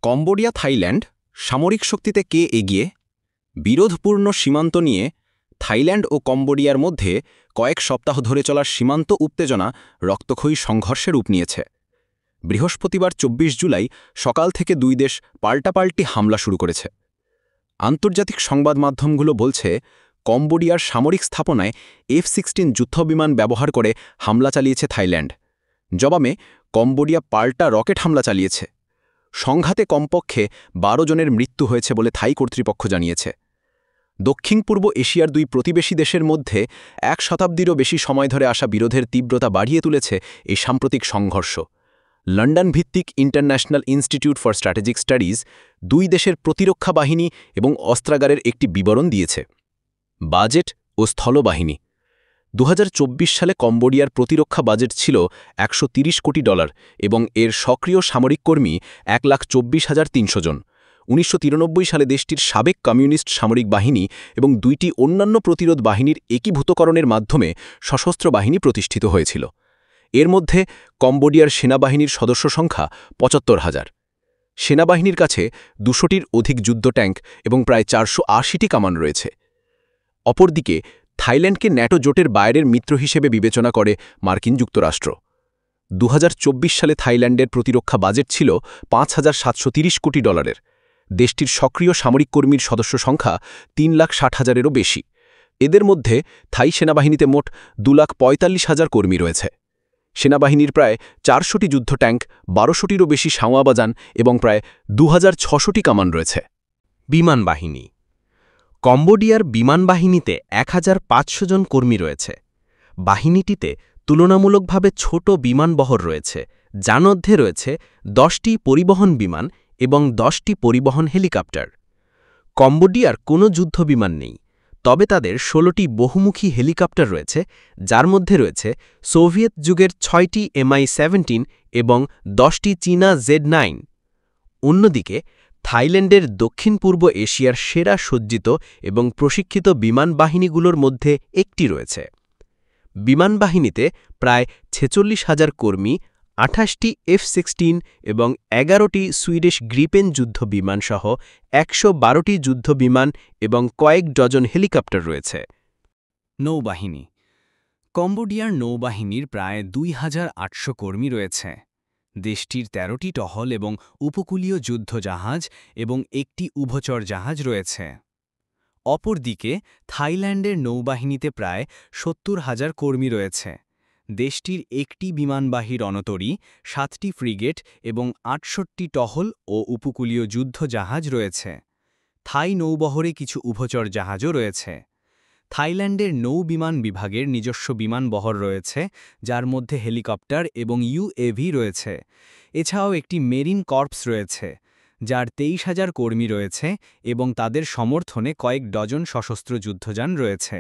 Cambodia Thailand সামরিক শক্তিতে কে এগিয়ে? বিরোধপূর্ণ সীমান্ত নিয়ে থাইল্যান্ড ও কম্বোডিয়ার মধ্যে কয়েক সপ্তাহ ধরে চলা সীমান্ত উত্তেজনা রক্তক্ষয়ী সংঘর্ষে রূপ নিয়েছে। বৃহস্পতিবার ২৪ জুলাই সকাল থেকে দুই দেশ পাল্টাপাল্টি হামলা শুরু করেছে। আন্তর্জাতিক সংবাদ মাধ্যমগুলো বলছে, কম্বোডিয়ার সামরিক স্থাপনায় F-16 যুদ্ধবিমান ব্যবহার করে হামলা চালিয়েছে থাইল্যান্ড। জবাবে কম্বোডিয়া পাল্টা রকেট হামলা চালিয়েছে। সংঘাতে কমপক্ষে ১২ জনের মৃত্যু হয়েছে বলে থাই কর্তৃপক্ষ জানিয়েছে। দক্ষিণ পূর্ব এশিয়ার দুই প্রতিবেশী দেশের মধ্যে এক শতাব্দীরও বেশি সময় ধরে আসা বিরোধের তীব্রতা বাড়িয়ে তুলেছে এই সাম্প্রতিক সংঘর্ষ। লন্ডন ভিত্তিক international institute for strategic studies দুই দেশের প্রতিরক্ষা বাহিনী এবং অস্ত্রাগারের একটি বিবরণ দিয়েছে। বাজেট ও স্থলবাহিনী ২০২৪ সালে কম্বোডিয়ার প্রতিরক্ষা বাজেট ছিল $১৩০ কোটি এবং এর সক্রিয় সামরিক কর্মী ১,২৪,৩০০ জন। ১৯৯৩ সালে দেশটির সাবেক কমিউনিস্ট সামরিক বাহিনী এবং দুইটি অন্যান্য প্রতিরোধ বাহিনীর একীভূতকরণের মাধ্যমে সশস্ত্র বাহিনী প্রতিষ্ঠিত হয়েছিল। এর মধ্যে কম্বোডিয়ার সেনাবাহিনীর সদস্য সংখ্যা ৭৫,০০০। সেনাবাহিনীর কাছে ২০০টির অধিক যুদ্ধ ট্যাঙ্ক এবং প্রায় ৪৮০টি কামান রয়েছে। অপরদিকে থাইল্যান্ডকে ন্যাটো জোটের বাইরের মিত্র হিসেবে বিবেচনা করে মার্কিন যুক্তরাষ্ট্র। ২০২৪ সালে থাইল্যান্ডের প্রতিরক্ষা বাজেট ছিল $৫,৭৩০ কোটি। দেশটির সক্রিয় সামরিক কর্মীর সদস্য সংখ্যা ৩,৬০,০০০-এরও বেশি। এদের মধ্যে থাই সেনাবাহিনীতে মোট ২,৪৫,০০০ কর্মী রয়েছে। সেনাবাহিনীর প্রায় ৪০০টি যুদ্ধ ট্যাঙ্ক, ১২০০টিরও বেশি সাঁওয়া এবং প্রায় ২,৬০০টি কামান রয়েছে। বিমান বাহিনী কম্বোডিয়ার বিমান বাহিনীতে ১,৫০০ জন কর্মী রয়েছে। বাহিনীটিতে তুলনামূলকভাবে ছোট বিমানবহর রয়েছে, যার মধ্যে রয়েছে ১০টি পরিবহন বিমান এবং 10টি পরিবহন হেলিকপ্টার। কম্বোডিয়ার কোনো যুদ্ধবিমান নেই, তবে তাদের 16টি বহুমুখী হেলিকপ্টার রয়েছে, যার মধ্যে রয়েছে সোভিয়েত যুগের 6টি Mi-17 এবং 10টি চীনা Z9। অন্যদিকে থাইল্যান্ডের দক্ষিণ পূর্ব এশিয়ার সেরা সজ্জিত এবং প্রশিক্ষিত বিমান বাহিনীগুলোর মধ্যে একটি রয়েছে। বিমান বাহিনীতে প্রায় ৪৬,০০০ কর্মী, ২৮টি F-16 এবং ১১টি সুইডিশ গ্রিপেন যুদ্ধবিমান সহ ১১২টি যুদ্ধবিমান এবং কয়েক ডজন হেলিকপ্টার রয়েছে। নৌবাহিনী কম্বোডিয়ার নৌবাহিনীর প্রায় ২,৮০০ কর্মী রয়েছে। দেশটির ১৩টি টহল এবং উপকূলীয় যুদ্ধজাহাজ এবং একটি উভচর জাহাজ রয়েছে। অপরদিকে থাইল্যান্ডের নৌবাহিনীতে প্রায় ৭০,০০০ কর্মী রয়েছে। দেশটির একটি বিমানবাহী রণতরী, ৭টি ফ্রিগেট এবং ৬৮টি টহল ও উপকূলীয় যুদ্ধজাহাজ রয়েছে। থাই নৌবহরে কিছু উভচর জাহাজও রয়েছে। থাইল্যান্ডের নৌ বিমান বিভাগের নিজস্ব বিমানবহর রয়েছে, যার মধ্যে হেলিকপ্টার এবং UAV রয়েছে। এছাড়াও একটি মেরিন কর্পস রয়েছে, যার ২৩,০০০ কর্মী রয়েছে এবং তাদের সমর্থনে কয়েক ডজন সশস্ত্র যুদ্ধযান রয়েছে।